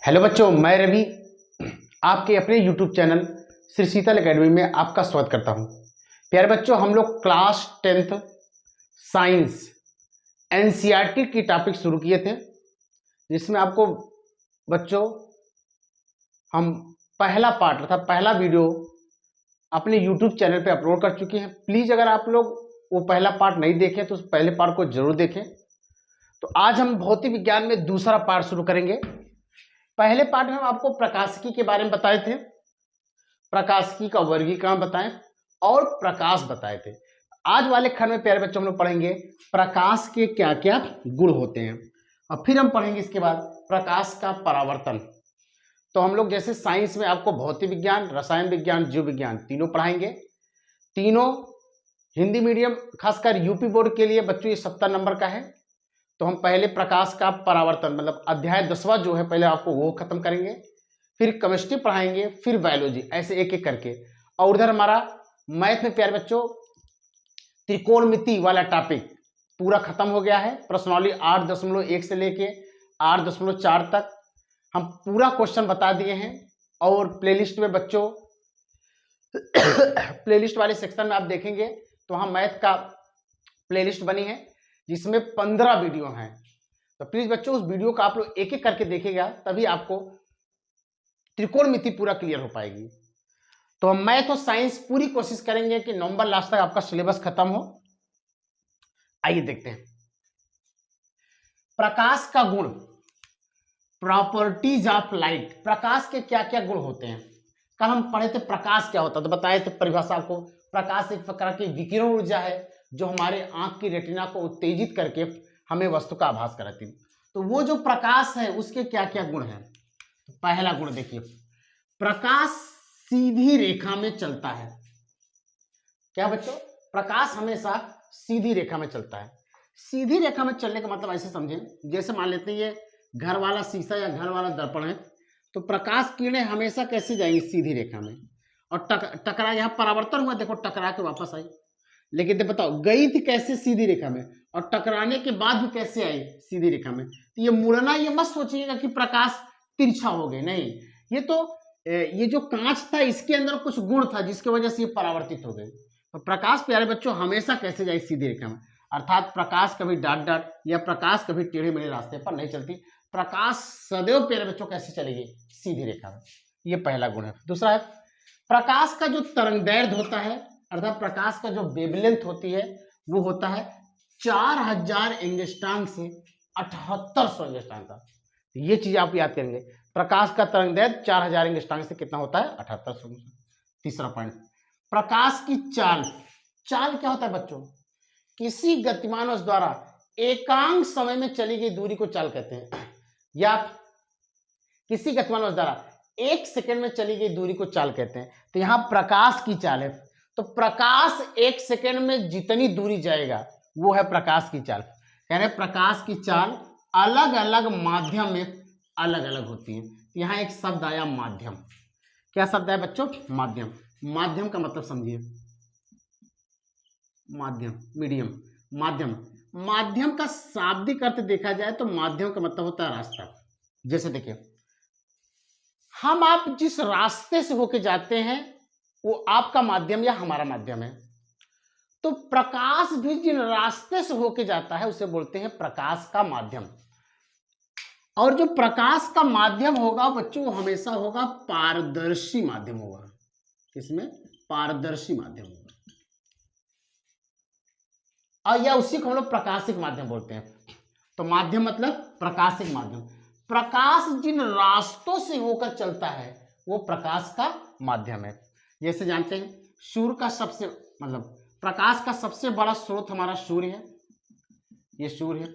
Hello बच्चों, मैं रवि आपके अपने यूट्यूब चैनल श्री शीतल एकेडमी में आपका स्वागत करता हूं। प्यारे बच्चों, हम लोग क्लास 10th साइंस एनसीईआरटी की टॉपिक शुरू किए थे, जिसमें आपको बच्चों हम पहला पार्ट अर्थात पहला वीडियो अपने यूट्यूब चैनल पे अपलोड कर चुके हैं। प्लीज़ अगर आप लोग वो पहला पार्ट नहीं देखें तो उस पहले पार्ट को जरूर देखें। तो आज हम भौतिक विज्ञान में दूसरा पार्ट शुरू करेंगे। पहले पार्ट में हम आपको प्रकाशिकी के बारे में बताए थे, प्रकाशिकी का वर्गीकरण बताएं और प्रकाश बताए थे। आज वाले खंड में प्यारे बच्चों हम लोग पढ़ेंगे प्रकाश के क्या क्या गुण होते हैं, और फिर हम पढ़ेंगे इसके बाद प्रकाश का परावर्तन। तो हम लोग जैसे साइंस में आपको भौतिक विज्ञान, रसायन विज्ञान, जीव विज्ञान तीनों पढ़ाएंगे। तीनों हिंदी मीडियम, खासकर यूपी बोर्ड के लिए बच्चों ये 70 नंबर का है। तो हम पहले प्रकाश का परावर्तन मतलब अध्याय 10वां जो है पहले आपको वो खत्म करेंगे, फिर केमिस्ट्री पढ़ाएंगे, फिर बायोलॉजी, ऐसे एक एक करके। और उधर हमारा मैथ में प्यारे बच्चों त्रिकोणमिति वाला टॉपिक पूरा खत्म हो गया है। प्रश्नावली 8.1 से लेके 8.4 तक हम पूरा क्वेश्चन बता दिए हैं। और प्लेलिस्ट में बच्चों प्लेलिस्ट वाले सेक्शन में आप देखेंगे तो वहाँ मैथ का प्लेलिस्ट बनी है जिसमें 15 वीडियो हैं। तो प्लीज बच्चों उस वीडियो का आप लोग एक एक करके देखेगा, तभी आपको त्रिकोणमिति पूरा क्लियर हो पाएगी। तो हम मैथ और साइंस पूरी कोशिश करेंगे कि नवंबर लास्ट तक आपका सिलेबस खत्म हो। आइए देखते हैं प्रकाश का गुण, प्रॉपर्टीज ऑफ लाइट। प्रकाश के क्या क्या गुण होते हैं। कल हम पढ़े थे प्रकाश क्या होता है, तो बताए थे परिभाषा को। प्रकाश एक प्रकार की विकिरण ऊर्जा है जो हमारे आंख की रेटिना को उत्तेजित करके हमें वस्तु का आभास कराती है। तो वो जो प्रकाश है उसके क्या क्या गुण हैं। तो पहला गुण देखिए, प्रकाश सीधी रेखा में चलता है। क्या बच्चों, प्रकाश हमेशा सीधी रेखा में चलता है। सीधी रेखा में चलने का मतलब ऐसे समझें, जैसे मान लेते हैं ये घर वाला शीशा या घर वाला दर्पण है, तो प्रकाश किरणें हमेशा कैसे जाएंगी, सीधी रेखा में। और टकरा यहाँ परावर्तन हुआ, देखो टकरा के वापस आई, लेकिन तो बताओ गई थी कैसे, सीधी रेखा में, और टकराने के बाद भी कैसे आई, सीधी रेखा में। तो ये मुड़ना, ये मत सोचिएगा कि प्रकाश तिरछा हो गए, नहीं। ये तो ये जो कांच था इसके अंदर कुछ गुण था जिसकी वजह से ये परावर्तित हो गए। तो प्रकाश प्यारे बच्चों हमेशा कैसे जाए, सीधी रेखा में। अर्थात प्रकाश कभी डाट डाट या प्रकाश कभी टेढ़े मेढ़े रास्ते पर नहीं चलती। प्रकाश सदैव प्यारे बच्चों कैसे चलेगी, सीधी रेखा में। ये पहला गुण है। दूसरा है प्रकाश का जो तरंगदैर्घ्य होता है, अर्थात प्रकाश का जो वेवलेंथ होती है वो होता है 4000 एंगस्ट्रॉम से 7800 एंगस्ट्रॉम का। ये चीज आप याद करेंगे, प्रकाश का तरंगदैर्घ्य 4000 एंगस्ट्रॉम से कितना होता है, 7800। तीसरा पॉइंट, प्रकाश की चाल। चाल क्या होता है बच्चों, किसी गतिमान वस्तु द्वारा एकांक समय में चली गई दूरी को चाल कहते हैं, या किसी गतिमान वस्तु द्वारा 1 सेकंड में चली गई दूरी को चाल कहते हैं। तो यहां प्रकाश की चाल है, तो प्रकाश 1 सेकंड में जितनी दूरी जाएगा वो है प्रकाश की चाल। यानी प्रकाश की चाल अलग अलग माध्यम में अलग अलग होती है। यहाँ एक शब्द आया माध्यम। क्या शब्द है बच्चों, माध्यम। माध्यम का मतलब समझिए, माध्यम, मीडियम, माध्यम। माध्यम का शाब्दिक अर्थ देखा जाए तो माध्यम का मतलब होता है रास्ता। जैसे देखिए, हम आप जिस रास्ते से होके जाते हैं वो आपका माध्यम या हमारा माध्यम है। तो प्रकाश भी जिन रास्ते से होके जाता है उसे बोलते हैं प्रकाश का माध्यम। और जो प्रकाश का माध्यम होगा बच्चों वो हमेशा होगा पारदर्शी माध्यम होगा। किसमें, पारदर्शी माध्यम होगा। और या उसी को हम लोग प्रकाशिक माध्यम बोलते हैं। तो माध्यम मतलब प्रकाशिक माध्यम। प्रकाश जिन रास्तों से होकर चलता है वो प्रकाश का माध्यम है। जैसे जानते हैं सूर्य का सबसे मतलब प्रकाश का सबसे बड़ा स्रोत हमारा सूर्य है, ये सूर्य है।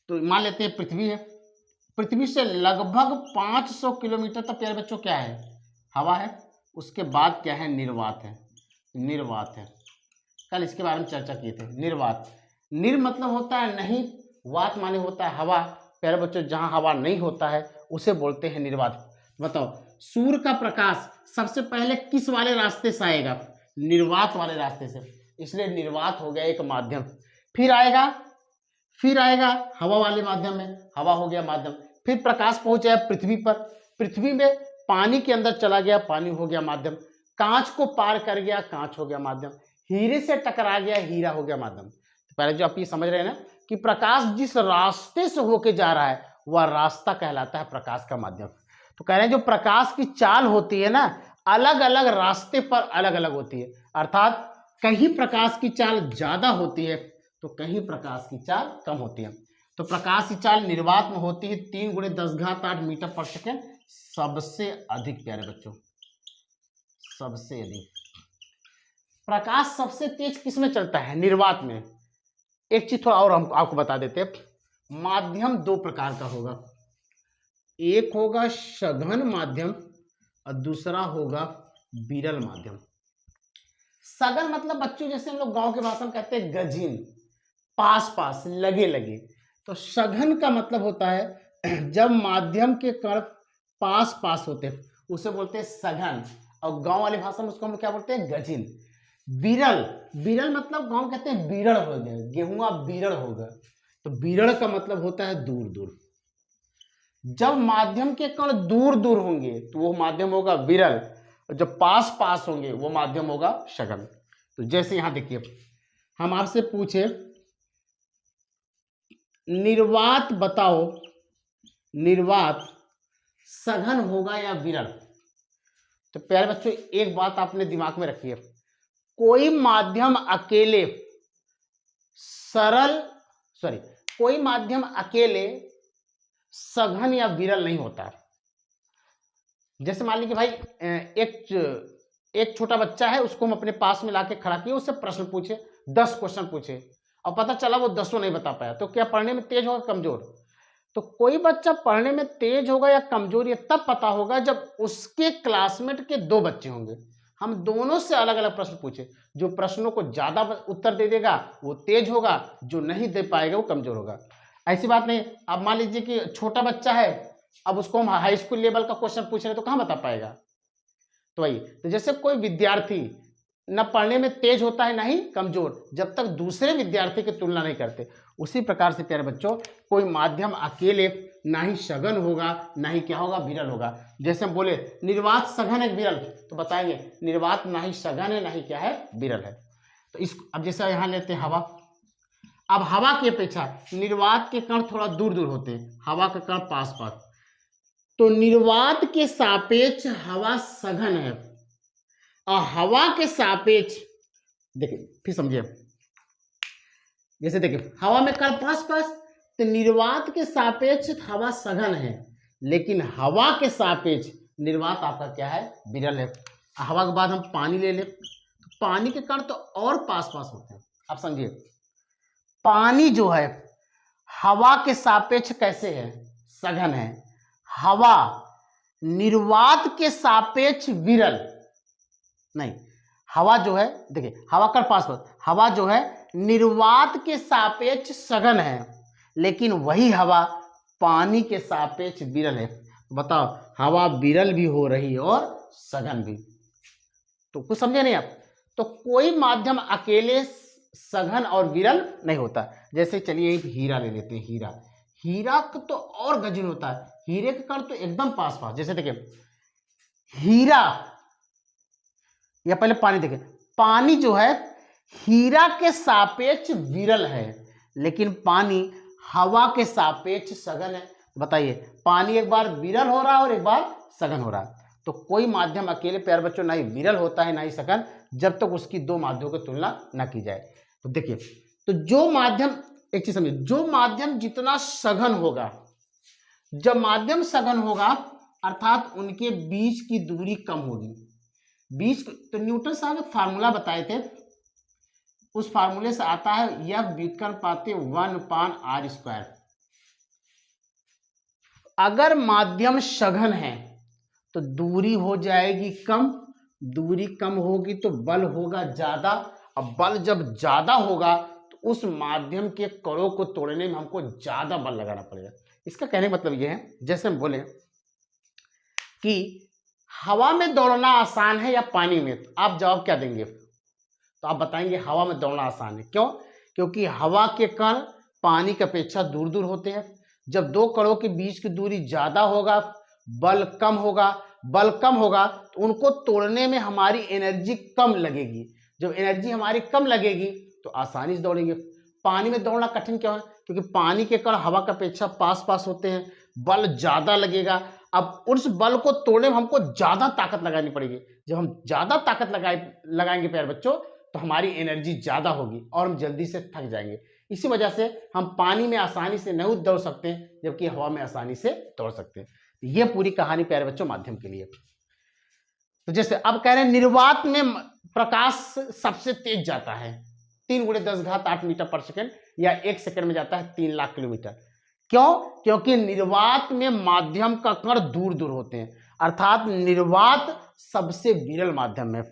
तो मान लेते हैं पृथ्वी है, पृथ्वी से लगभग 500 किलोमीटर तक प्यारे बच्चों क्या है, हवा है। उसके बाद क्या है, निर्वात है। निर्वात है, कल इसके बारे में चर्चा किए थे। निर्वात, निर मतलब होता है नहीं, वात माने होता है हवा। प्यारे बच्चों जहां हवा नहीं होता है उसे बोलते हैं निर्वात। बताओ सूर्य का प्रकाश सबसे पहले किस वाले रास्ते से आएगा, निर्वात वाले रास्ते से, इसलिए निर्वात हो गया एक माध्यम। फिर आएगा हवा वाले माध्यम में, हवा हो गया माध्यम। फिर प्रकाश पहुंच गया पृथ्वी पर, पृथ्वी में पानी के अंदर चला गया, पानी हो गया माध्यम, कांच को पार कर गया, कांच हो गया माध्यम, हीरे से टकरा गया, हीरा हो गया माध्यम। तो पहले जो आप ये समझ रहे हैं ना कि प्रकाश जिस रास्ते से होके जा रहा है वह रास्ता कहलाता है प्रकाश का माध्यम। तो कह रहे हैं जो प्रकाश की चाल होती है ना, अलग अलग रास्ते पर अलग अलग होती है, अर्थात कहीं प्रकाश की चाल ज्यादा होती है तो कहीं प्रकाश की चाल कम होती है। तो प्रकाश की चाल निर्वात में होती है 3×10⁸ मीटर पर सेकेंड, सबसे अधिक प्यारे बच्चों, सबसे अधिक। प्रकाश सबसे तेज किस में चलता है? निर्वात में। एक चीज थोड़ा और हम आपको बता देते हैं, माध्यम दो प्रकार का होगा, एक होगा सघन माध्यम और दूसरा होगा विरल माध्यम। सघन मतलब बच्चों जैसे हम लोग गांव के भाषा में कहते हैं गजीन, पास पास, लगे लगे। तो सघन का मतलब होता है जब माध्यम के कण पास पास होते हैं उसे बोलते हैं सघन, और गांव वाली भाषा में उसको हम क्या बोलते हैं? गजीन। विरल, विरल मतलब गांव कहते हैं बीरड़ हो गया, गेहुआ बीरड़ होगा, तो बीरड़ का मतलब होता है दूर दूर। जब माध्यम के कण दूर दूर होंगे तो वो माध्यम होगा विरल, और जब पास पास होंगे वो माध्यम होगा सघन। तो जैसे यहां देखिए, हम आपसे पूछे निर्वात बताओ, निर्वात सघन होगा या विरल? तो प्यारे बच्चों एक बात आपने दिमाग में रखिए, कोई माध्यम अकेले सरल सॉरी कोई माध्यम अकेले सघन या विरल नहीं होता। जैसे मान लीजिए भाई एक छोटा बच्चा है, उसको हम अपने पास में लाके खड़ा किए, उससे प्रश्न पूछे, 10 क्वेश्चन पूछे और पता चला वो 10 नहीं बता पाया, तो क्या पढ़ने में तेज होगा कमजोर? तो कोई बच्चा पढ़ने में तेज होगा या कमजोर ये तब पता होगा जब उसके क्लासमेट के 2 बच्चे होंगे, हम दोनों से अलग अलग प्रश्न पूछे, जो प्रश्नों को ज्यादा उत्तर दे देगा वो तेज होगा, जो नहीं दे पाएगा वो कमजोर होगा। ऐसी बात नहीं, अब मान लीजिए कि छोटा बच्चा है, अब उसको हम हाई स्कूल लेवल का क्वेश्चन पूछ रहे हैं तो कहाँ बता पाएगा? तो वही, तो जैसे कोई विद्यार्थी न पढ़ने में तेज होता है ना ही कमजोर जब तक दूसरे विद्यार्थी की तुलना नहीं करते, उसी प्रकार से प्यारे बच्चों कोई माध्यम अकेले ना ही सघन होगा ना ही क्या होगा? विरल होगा। जैसे हम बोले निर्वात सघन है विरल, तो बताएंगे निर्वात ना ही सघन है ना ही क्या है? विरल है। तो इस अब जैसे यहाँ लेते हैं हवा, अब हवा की अपेक्षा निर्वात के कण थोड़ा दूर दूर होते हैं, हवा का कण पास पास, तो निर्वात के सापेक्ष हवा सघन है और हवा के सापेक्ष, देखिए फिर समझिए, जैसे देखिए हवा में कण पास पास, तो निर्वात के सापेक्ष हवा सघन है, लेकिन हवा के सापेक्ष निर्वात आपका क्या है? विरल है। हवा के बाद हम पानी ले लें, तो पानी के कण तो और पास पास होते हैं। आप समझिए, पानी जो है हवा के सापेक्ष कैसे है? सघन है। हवा निर्वात के सापेक्ष विरल नहीं, हवा जो है देखिए हवा का पास पास, हवा जो है निर्वात के सापेक्ष सघन है, लेकिन वही हवा पानी के सापेक्ष विरल है। बताओ, हवा विरल भी हो रही है और सघन भी। तो कुछ समझे नहीं आप? तो कोई माध्यम अकेले सघन और विरल नहीं होता। जैसे चलिए एक हीरा ले लेते हैं, हीरा, हीरा तो और गजीन होता है, हीरे के कण तो एकदम पास पास। जैसे देखिए हीरा, या पहले पानी देखें, पानी जो है हीरा के सापेक्ष विरल है, लेकिन पानी हवा के सापेक्ष सघन है। बताइए, पानी एक बार विरल हो रहा है और एक बार सघन हो रहा है। तो कोई माध्यम अकेले प्यारे बच्चों ना ही विरल होता है ना ही सघन, जब तक उसकी 2 माध्यमों की तुलना न की जाए। तो देखिए, तो जो माध्यम, एक चीज समझिए, जो माध्यम जितना सघन होगा, जब माध्यम सघन होगा अर्थात उनके बीच की दूरी कम होगी। बीच, तो न्यूटन साहब एक फार्मूला बताए थे, उस फार्मूले से आता है यह व्युत्क्रम पाते 1/r²। अगर माध्यम सघन है तो दूरी हो जाएगी कम, दूरी कम होगी तो बल होगा ज्यादा, अब बल जब ज्यादा होगा तो उस माध्यम के कणों को तोड़ने में हमको ज्यादा बल लगाना पड़ेगा। इसका कहने का मतलब यह है, जैसे हम बोले कि हवा में दौड़ना आसान है या पानी में, तो आप जवाब क्या देंगे? तो आप बताएंगे हवा में दौड़ना आसान है। क्यों? क्योंकि हवा के कण पानी की अपेक्षा दूर दूर होते हैं, जब दो कणों के बीच की दूरी ज्यादा होगा, बल कम होगा, बल कम होगा तो उनको तोड़ने में हमारी एनर्जी कम लगेगी। जब एनर्जी हमारी कम लगेगी तो आसानी से दौड़ेंगे। पानी में दौड़ना कठिन क्यों है? क्योंकि पानी के कण हवा की अपेक्षा पास पास होते हैं, बल ज्यादा लगेगा। अब उस बल को तोड़ने में हमको ज्यादा ताकत लगानी पड़ेगी। जब हम ज्यादा ताकत लगाएंगे प्यारे बच्चों तो हमारी एनर्जी ज्यादा होगी और हम जल्दी से थक जाएंगे। इसी वजह से हम पानी में आसानी से नहीं दौड़ सकते हैं, जबकि हवा में आसानी से दौड़ सकते हैं। ये पूरी कहानी प्यारे बच्चों माध्यम के लिए। तो जैसे अब कह रहे हैं निर्वात में प्रकाश सबसे तेज जाता है, 3 × 10⁸ मीटर पर सेकंड, या 1 सेकंड में जाता है 3 लाख किलोमीटर। क्यों? क्योंकि निर्वात में माध्यम का कण दूर दूर होते हैं, अर्थात निर्वात सबसे विरल माध्यम है।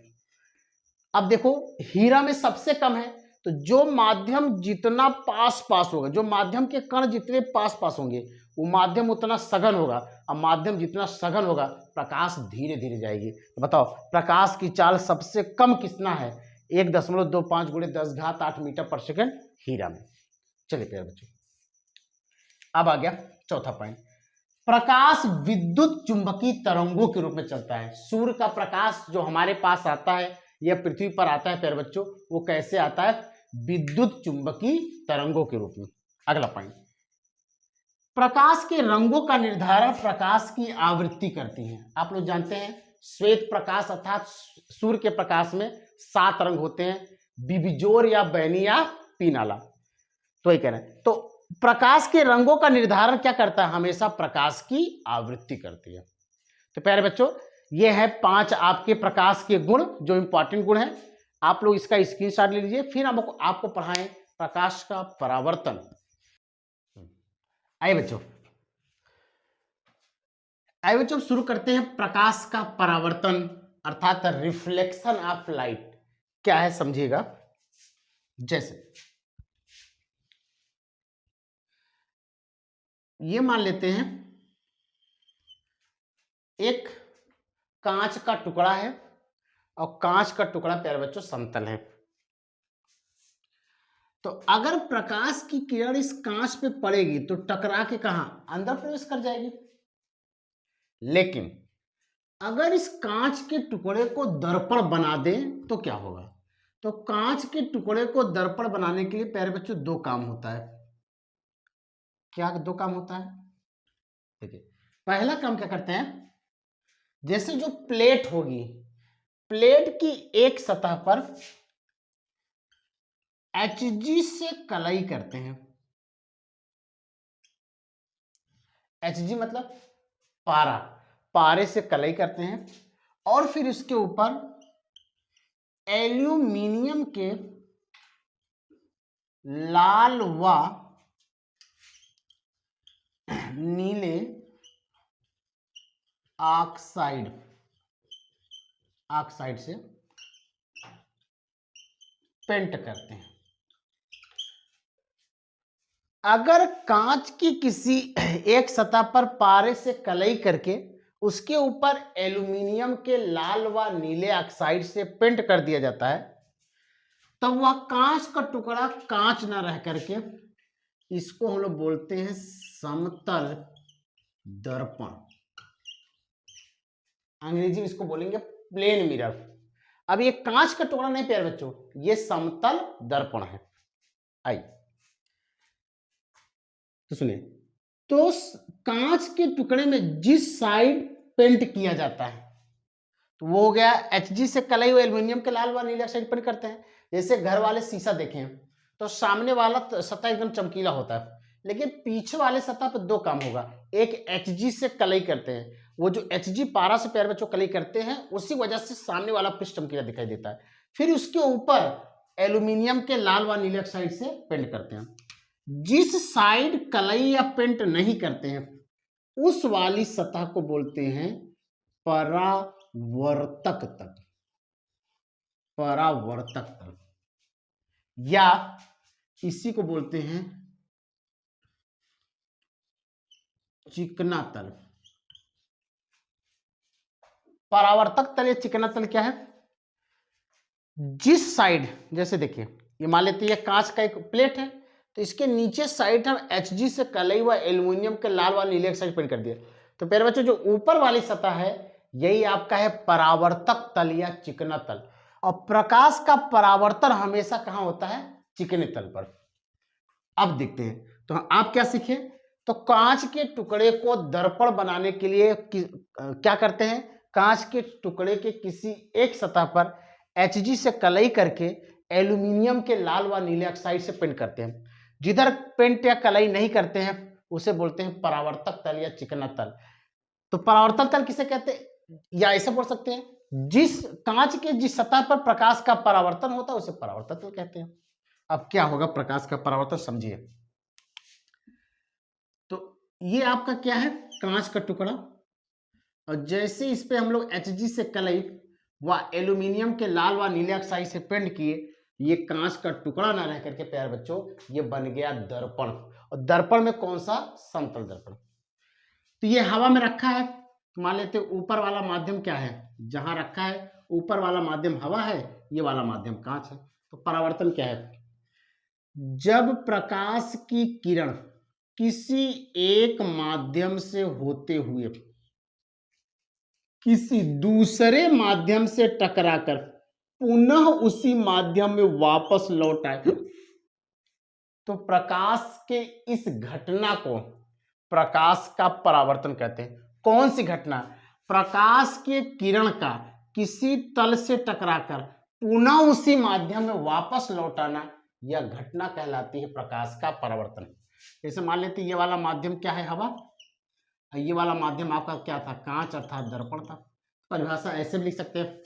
अब देखो हीरा में सबसे कम है, तो जो माध्यम जितना पास पास होगा, जो माध्यम के कण जितने पास पास होंगे वो माध्यम उतना सघन होगा। अब माध्यम जितना सघन होगा प्रकाश धीरे धीरे जाएगी। तो बताओ प्रकाश की चाल सबसे कम कितना है? 1.25 × 10⁸ मीटर पर सेकंड हीरा में। चलिए प्यारे बच्चों अब आ गया चौथा पॉइंट। प्रकाश विद्युत चुंबकीय तरंगों के रूप में चलता है। सूर्य का प्रकाश जो हमारे पास आता है या पृथ्वी पर आता है प्यारे बच्चों, वो कैसे आता है? विद्युत चुंबकीय तरंगों के रूप में। अगला पॉइंट, प्रकाश के रंगों का निर्धारण प्रकाश की आवृत्ति करती है। आप लोग जानते हैं श्वेत प्रकाश अर्थात सूर्य के प्रकाश में 7 रंग होते हैं, बिबिजोर या बैनी या पीनाला। तो ये कह रहे हैं, तो प्रकाश के रंगों का निर्धारण क्या करता है? हमेशा प्रकाश की आवृत्ति करती है। तो प्यारे बच्चों ये है 5 आपके प्रकाश के गुण, जो इंपॉर्टेंट गुण है। आप लोग इसका स्क्रीनशॉट ले लीजिए, फिर हम आपको पढ़ाएं प्रकाश का परावर्तन। आइए बच्चों शुरू करते हैं प्रकाश का परावर्तन अर्थात रिफ्लेक्शन ऑफ लाइट। क्या है समझिएगा। जैसे ये मान लेते हैं एक कांच का टुकड़ा है और कांच का टुकड़ा प्यारे बच्चों समतल है। तो अगर प्रकाश की किरण इस कांच पे पड़ेगी तो टकरा के कहां? अंदर प्रवेश कर जाएगी। लेकिन अगर इस कांच के टुकड़े को दर्पण बना दें तो क्या होगा? तो कांच के टुकड़े को दर्पण बनाने के लिए प्यारे बच्चों 2 काम होता है। क्या 2 काम होता है? देखिए पहला काम क्या करते हैं, जैसे जो प्लेट होगी, प्लेट की एक सतह पर Hg से कलई करते हैं। Hg मतलब पारा, पारे से कलई करते हैं और फिर इसके ऊपर एल्यूमिनियम के लाल व नीले ऑक्साइड से पेंट करते हैं। अगर कांच की किसी एक सतह पर पारे से कलई करके उसके ऊपर एल्यूमिनियम के लाल व नीले ऑक्साइड से पेंट कर दिया जाता है, तब वह कांच का टुकड़ा कांच ना रह करके इसको हम लोग बोलते हैं समतल दर्पण। अंग्रेजी में इसको बोलेंगे प्लेन मिरर। अब ये कांच का टुकड़ा नहीं प्यारे बच्चों, ये समतल दर्पण है। आइए तो सुनिए, तो कांच के टुकड़े में जिस साइड पेंट किया जाता है तो वो हो गया Hg से कलई हुए एल्यूमिनियम के लाल व नीले ऑक्साइड पेंट करते हैं। जैसे घर वाले शीशा देखें तो सामने वाला सतह एकदम चमकीला होता है, लेकिन पीछे वाले सतह पर 2 काम होगा। एक Hg से कलई करते हैं, वो जो Hg पारा से प्यारे बच्चों कलई करते हैं उसी वजह से सामने वाला पृष्ठ चमकीला दिखाई देता है। फिर उसके ऊपर एल्यूमिनियम के लाल व नीले ऑक्साइड से पेंट करते हैं। जिस साइड कलई या पेंट नहीं करते हैं उस वाली सतह को बोलते हैं परावर्तक तल, परावर्तक तल, या इसी को बोलते हैं चिकना तल। परावर्तक तल या चिकना तल क्या है? जिस साइड, जैसे देखिए ये मान लेते हैं कांच का एक प्लेट है, तो इसके नीचे साइड हम Hg से कलई व एल्यूमिनियम के लाल व नीले ऑक्साइड पेंट कर दिया। तो प्यारे बच्चों जो ऊपर वाली सतह है यही आपका है परावर्तक तल या चिकना तल, और प्रकाश का परावर्तन हमेशा कहाँ होता है? चिकने तल पर। अब देखते हैं, तो आप क्या सीखे? तो कांच के टुकड़े को दर्पण बनाने के लिए क्या करते हैं? कांच के टुकड़े के किसी एक सतह पर Hg से कलई करके एल्यूमिनियम के लाल व नीले ऑक्साइड से पेंट करते हैं। जिधर पेंट या कलई नहीं करते हैं उसे बोलते हैं परावर्तक तल या चिकना तल। तो परावर्तन तल किसे कहते हैं? या ऐसे बोल सकते हैं, जिस कांच के जिस सतह पर प्रकाश का परावर्तन होता है उसे परावर्तन तल कहते हैं। अब क्या होगा प्रकाश का परावर्तन, समझिए। तो ये आपका क्या है? कांच का टुकड़ा, और जैसे इस पे हम लोग Hg से कलई व एल्यूमिनियम के लाल व नीले ऑक्साइड से पेंट किए, ये कांच का टुकड़ा ना रह करके प्यारे बच्चों ये बन गया दर्पण। और दर्पण में कौन सा? समतल दर्पण। तो ये हवा में रखा है, मान लेते ऊपर वाला माध्यम क्या है? जहां रखा है ऊपर वाला माध्यम हवा है, ये वाला माध्यम कांच है। तो परावर्तन क्या है? जब प्रकाश की किरण किसी एक माध्यम से होते हुए किसी दूसरे माध्यम से टकराकर पुनः उसी माध्यम में वापस लौट आए, तो प्रकाश के इस घटना को प्रकाश का परावर्तन कहते हैं। कौन सी घटना? प्रकाश के किरण का किसी तल से टकराकर पुनः उसी माध्यम में वापस लौट आना, यह घटना कहलाती है प्रकाश का परावर्तन। जैसे मान लेते ये वाला माध्यम क्या है? हवा। ये वाला माध्यम आपका क्या था? कांच अर्थात दर्पण था। परिभाषा ऐसे भी लिख सकते हैं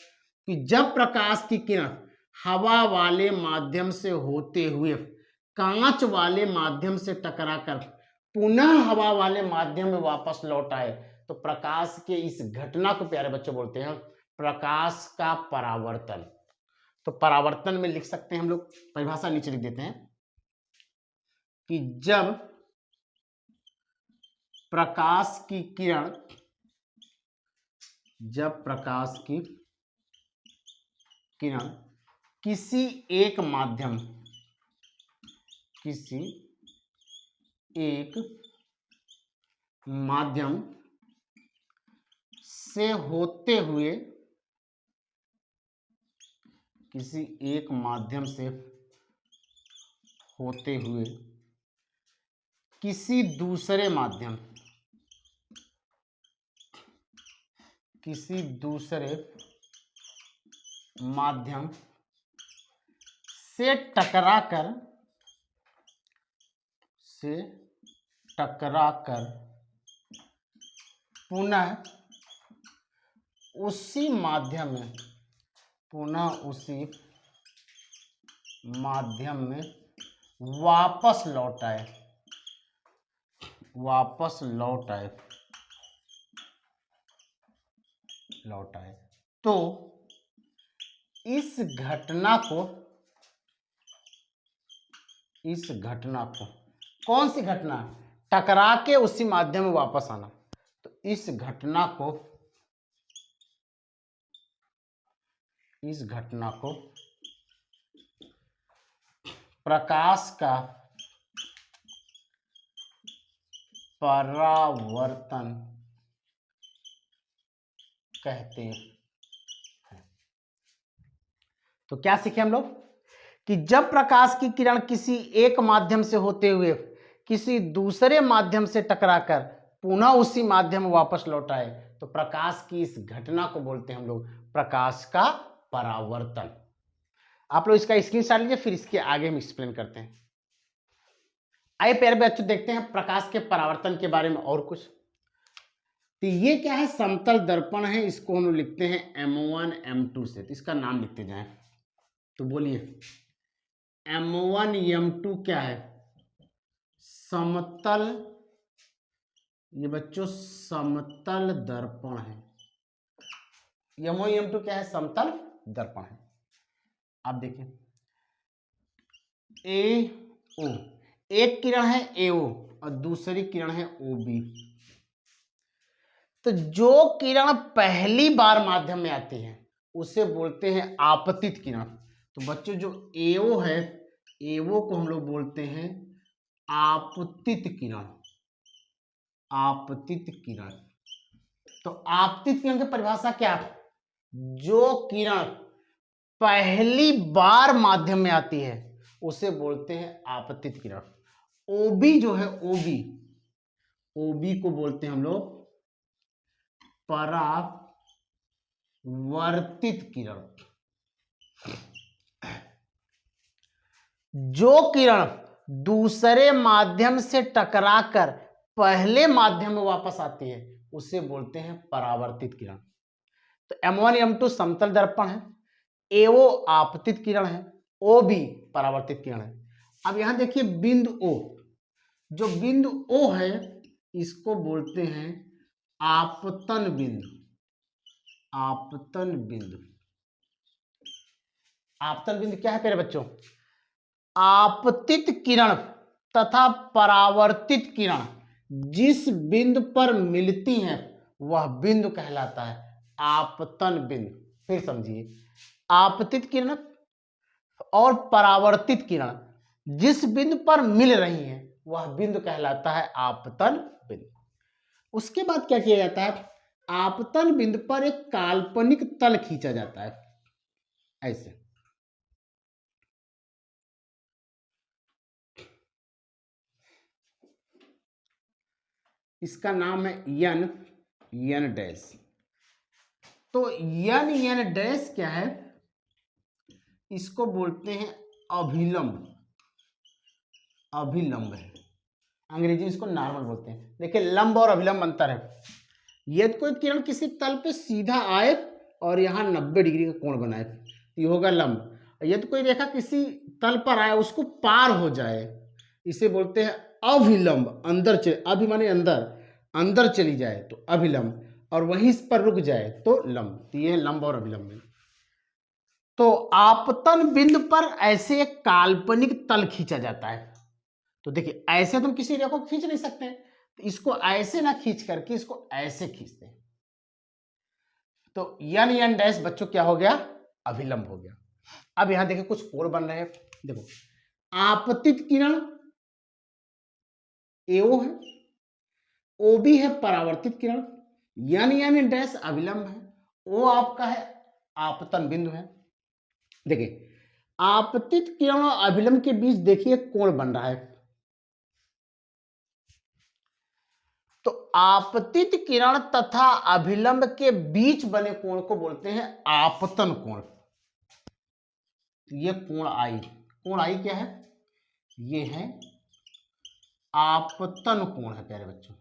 कि जब प्रकाश की किरण हवा वाले माध्यम से होते हुए कांच वाले माध्यम से टकराकर पुनः हवा वाले माध्यम में वापस लौट आए, तो प्रकाश के इस घटना को प्यारे बच्चों बोलते हैं प्रकाश का परावर्तन। तो परावर्तन में लिख सकते हैं हम लोग, परिभाषा नीचे लिख देते हैं कि जब प्रकाश की किरण किसी एक माध्यम से होते हुए किसी दूसरे माध्यम से टकराकर पुनः उसी माध्यम में वापस लौट आए, तो इस घटना को कौन सी घटना? टकरा के उसी माध्यम में वापस आना। तो इस घटना को प्रकाश का परावर्तन कहते हैं। तो क्या सीखे हम लोग कि जब प्रकाश की किरण किसी एक माध्यम से होते हुए किसी दूसरे माध्यम से टकराकर पुनः उसी माध्यम में वापस लौट आए, तो प्रकाश की इस घटना को बोलते हैं हम लोग प्रकाश का परावर्तन। आप लोग इसका स्क्रीनशॉट लीजिए, फिर इसके आगे हम एक्सप्लेन करते हैं। आइए प्यारे बच्चों देखते हैं प्रकाश के परावर्तन के बारे में और कुछ। तो ये क्या है? समतल दर्पण है, इसको हम लोग लिखते हैं M1 M2 से। तो इसका नाम लिखते जाएं। तो बोलिए M1 M2 क्या है? समतल, ये बच्चों समतल दर्पण है। M1 M2 क्या है? समतल दर्पण है। आप देखिए AO, एक किरण है AO और दूसरी किरण है OB। तो जो किरण पहली बार माध्यम में आती है उसे बोलते हैं आपतित किरण। तो बच्चों जो AO है, AO को हम लोग बोलते हैं आपतित किरण। आपतित किरण, तो आपतित किरण की परिभाषा क्या है? जो किरण पहली बार माध्यम में आती है उसे बोलते हैं आपतित किरण। ओबी जो है, ओबी, ओबी को बोलते हैं हम लोग परावर्तित किरण। जो किरण दूसरे माध्यम से टकराकर पहले माध्यम में वापस आती है उसे बोलते हैं परावर्तित किरण। तो M1 M2 समतल दर्पण है, AO आपतित किरण है, OB परावर्तित किरण है। अब यहां देखिए बिंदु O, जो बिंदु O है इसको बोलते हैं आपतन बिंदु। आपतन बिंदु, आपतन बिंदु क्या है प्यारे बच्चों? आपतित किरण तथा परावर्तित किरण जिस बिंदु पर मिलती हैं वह बिंदु कहलाता है आपतन बिंदु। फिर समझिए, आपतित किरण और परावर्तित किरण जिस बिंदु पर मिल रही हैं वह बिंदु कहलाता है आपतन बिंदु। उसके बाद क्या किया जाता है? आपतन बिंदु पर एक काल्पनिक तल खींचा जाता है, ऐसे। इसका नाम है एन डैश। तो एन डैश क्या है? इसको बोलते हैं अभिलंब। अभिलंब है, अंग्रेजी में इसको नॉर्मल बोलते हैं। देखिए लंब और अभिलंब अंतर है। यदि कोई किरण किसी तल पे सीधा आए और यहाँ 90 डिग्री का कोण बनाए, ये होगा लंब। यदि कोई रेखा किसी तल पर आए उसको पार हो जाए, इसे बोलते हैं अभिलंब। अंदर चले, अभि माने अंदर, अंदर चली जाए तो अभिलंब, और वहीं पर रुक जाए तो लंब। तो ये लंब और अभिलंब है। तो आपतन बिंदु पर ऐसे एक काल्पनिक तल खींचा जाता है। तो देखिए ऐसे तुम किसी रेखा को खींच नहीं सकते, तो इसको ऐसे ना खींच करके इसको ऐसे खींचते हैं। तो एन डैश बच्चों क्या हो गया? अभिलंब हो गया। अब यहां देखिए कुछ कोण बन रहे हैं। देखो आपतित किरण एओ है, ओबी है परावर्तित किरण, एन डैश अभिलंब है, ओ आपका है आपतन बिंदु है। देखिए आपतित किरण और अभिलंब के बीच देखिए कोण बन रहा है। तो आपतित किरण तथा अभिलंब के बीच बने कोण को बोलते हैं आपतन कोण। ये कोण आई, कोण आई क्या है? ये है आपतन कोण है प्यारे बच्चों।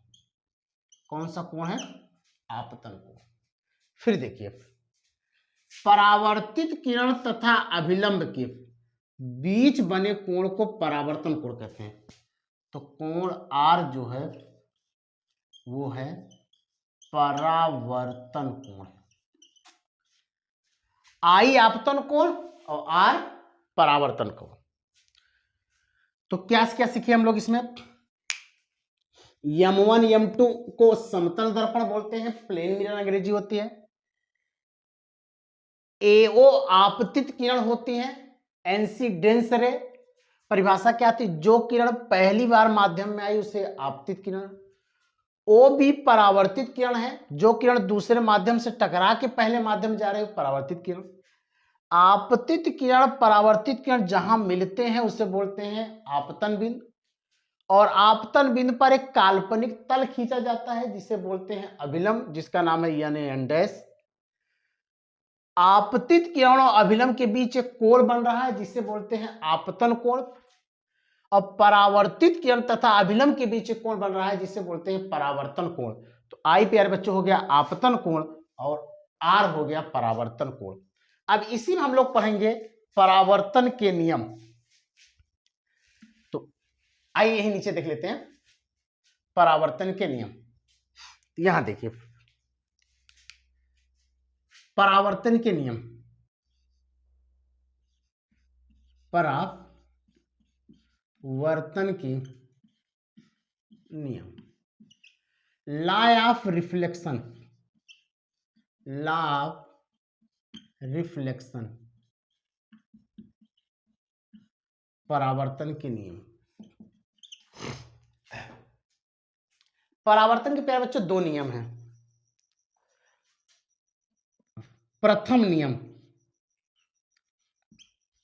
कौन सा कोण है? आपतन कोण। फिर देखिए परावर्तित किरण तथा अभिलंब के बीच बने कोण को परावर्तन कोण कहते हैं। तो कोण R जो है वो है परावर्तन कोण। I आपतन कोण और R परावर्तन कोण। तो क्या क्या सीखे हम लोग इसमें? M1 M2 को समतल दर्पण बोलते हैं, प्लेन मिरर अंग्रेजी होती है। AO आपतित किरण होती है, NC डेंस रे। परिभाषा क्या थी? जो किरण पहली बार माध्यम में आई उसे आपतित किरण। OB परावर्तित किरण है, जो किरण दूसरे माध्यम से टकरा के पहले माध्यम जा रहे हो परावर्तित किरण। आपतित किरण परावर्तित किरण जहां मिलते हैं उसे बोलते हैं आपतन बिंदु, और आपतन बिंदु पर एक काल्पनिक तल खींचा जाता है जिसे बोलते हैं अभिलंब, जिसका नाम है एन डैश। आपतित किरण और अभिलंब के बीच एक कोण बन रहा है जिसे बोलते हैं आपतन कोण, और परावर्तित किरण तथा अभिलंब के बीच एक कोण बन रहा है जिसे बोलते हैं परावर्तन कोण। तो आई प्यारे बच्चों हो गया आपतन कोण और आर हो गया परावर्तन कोण। अब इसी में हम लोग पढ़ेंगे परावर्तन के नियम। तो आइए यही नीचे देख लेते हैं परावर्तन के नियम। यहां देखिए परावर्तन के नियम, परावर्तन के नियम, law of reflection, law of reflection, परावर्तन के नियम। परावर्तन के प्यारे बच्चों दो नियम हैं। प्रथम नियम,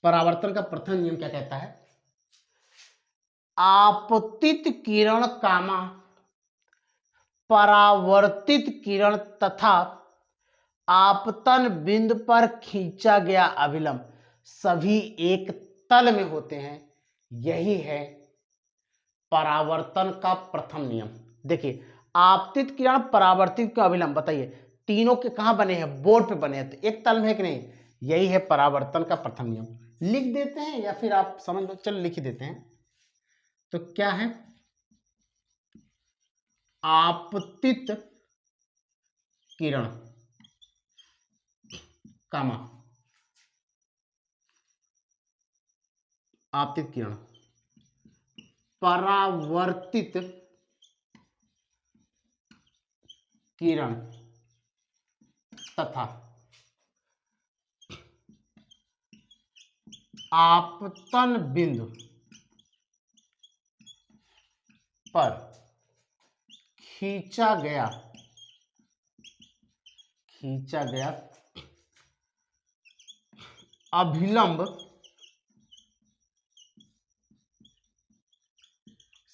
परावर्तन का प्रथम नियम क्या कहता है? आपतित किरण कामा परावर्तित किरण तथा आपतन बिंदु पर खींचा गया अभिलंब सभी एक तल में होते हैं। यही है परावर्तन का प्रथम नियम। देखिए, आपतित किरण, परावर्तित का अभिलंब, बताइए तीनों के कहां बने हैं? बोर्ड पे बने हैं, तो एक तल में है कि नहीं? यही है परावर्तन का प्रथम नियम। लिख देते हैं या फिर आप समझ लो, चलो लिख ही देते हैं। तो क्या है? आपतित किरण कामा आपतित किरण परावर्तित किरण तथा आपतन बिंदु पर खींचा गया अभिलंब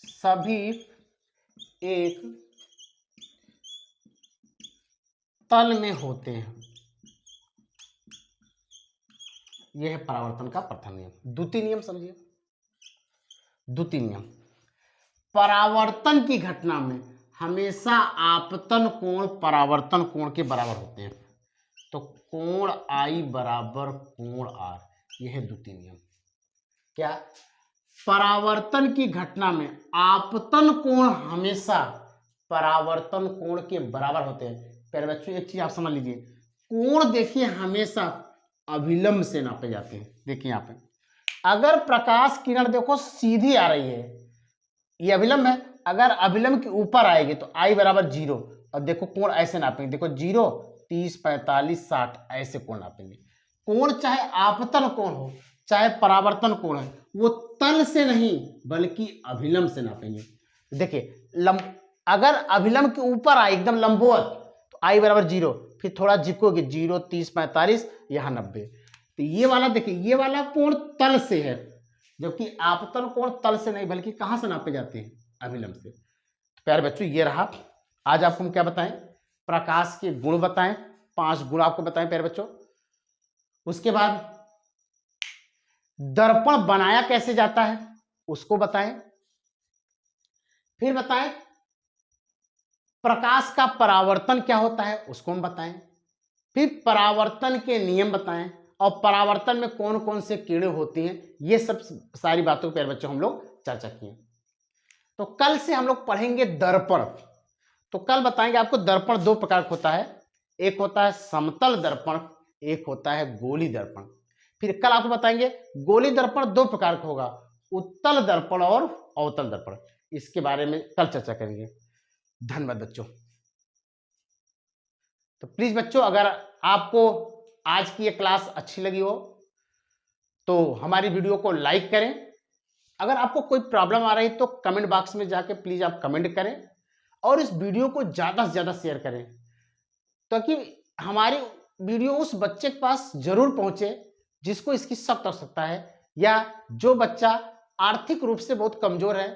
सभी एक तल में होते हैं। यह है परावर्तन का प्रथम नियम। द्वितीय नियम समझिए। द्वितीय नियम, परावर्तन की घटना में हमेशा आपतन कोण परावर्तन कोण के बराबर होते हैं। तो कोण I बराबर कोण R, यह है द्वितीय नियम। क्या? परावर्तन की घटना में आपतन कोण हमेशा परावर्तन कोण के बराबर होते हैं। प्यारे बच्चों, एक चीज आप समझ लीजिए, कोण देखिए हमेशा अभिलंब से नापे जाते हैं। देखिए यहाँ पे अगर प्रकाश किरण देखो सीधी आ रही है, ये अभिलंब है, अगर अभिलंब के ऊपर आएगी तो I बराबर 0, और देखो कोण ऐसे नापेंगे, देखो 0, 30, 45, 60 ऐसे कोण नापेंगे। कोण चाहे आपतन कोण हो चाहे परावर्तन कोण है, वो तल से नहीं बल्कि अभिलंब से नापेंगे। देखिए अगर अभिलंब के ऊपर आए एकदम लंबवत तो I बराबर 0, फिर थोड़ा झुकोगे 0, 30, 45, यहाँ 90। तो ये वाला देखिए, ये वाला कोण तल से है, जबकि आपतन कोण तल से नहीं बल्कि कहां से नापे जाते हैं? अभिलंब से। तो प्यारे बच्चों, ये रहा। आज आपको हम क्या बताएं? प्रकाश के गुण बताएं, 5 गुण आपको बताएं प्यारे बच्चों। उसके बाद दर्पण बनाया कैसे जाता है उसको बताएं। फिर बताएं प्रकाश का परावर्तन क्या होता है उसको हम बताएं। फिर परावर्तन के नियम बताएं, और परावर्तन में कौन कौन से किरणें होती हैं, ये सब सारी बातों प्यारे बच्चों हम लोग चर्चा किए। तो कल से हम लोग पढ़ेंगे दर्पण। तो कल बताएंगे आपको दर्पण 2 प्रकार का होता है, एक होता है समतल दर्पण, एक होता है गोली दर्पण। फिर कल आपको बताएंगे गोली दर्पण 2 प्रकार का होगा, उत्तल दर्पण और अवतल दर्पण। इसके बारे में कल चर्चा करेंगे। धन्यवाद बच्चों। तो प्लीज बच्चों, अगर आपको आज की ये क्लास अच्छी लगी हो तो हमारी वीडियो को लाइक करें। अगर आपको कोई प्रॉब्लम आ रही तो कमेंट बॉक्स में जाके प्लीज आप कमेंट करें, और इस वीडियो को ज्यादा से ज्यादा शेयर करें, ताकि हमारी वीडियो उस बच्चे के पास जरूर पहुंचे जिसको इसकी सख्त आवश्यकता है, या जो बच्चा आर्थिक रूप से बहुत कमजोर है,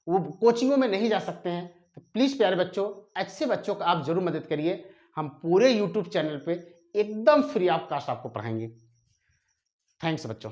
वो कोचिंगों में नहीं जा सकते हैं। तो प्लीज प्यारे बच्चों, ऐसे बच्चों को आप जरूर मदद करिए। हम पूरे यूट्यूब चैनल पे एकदम फ्री ऑफ कॉस्ट आपको पढ़ाएंगे। थैंक्स बच्चों।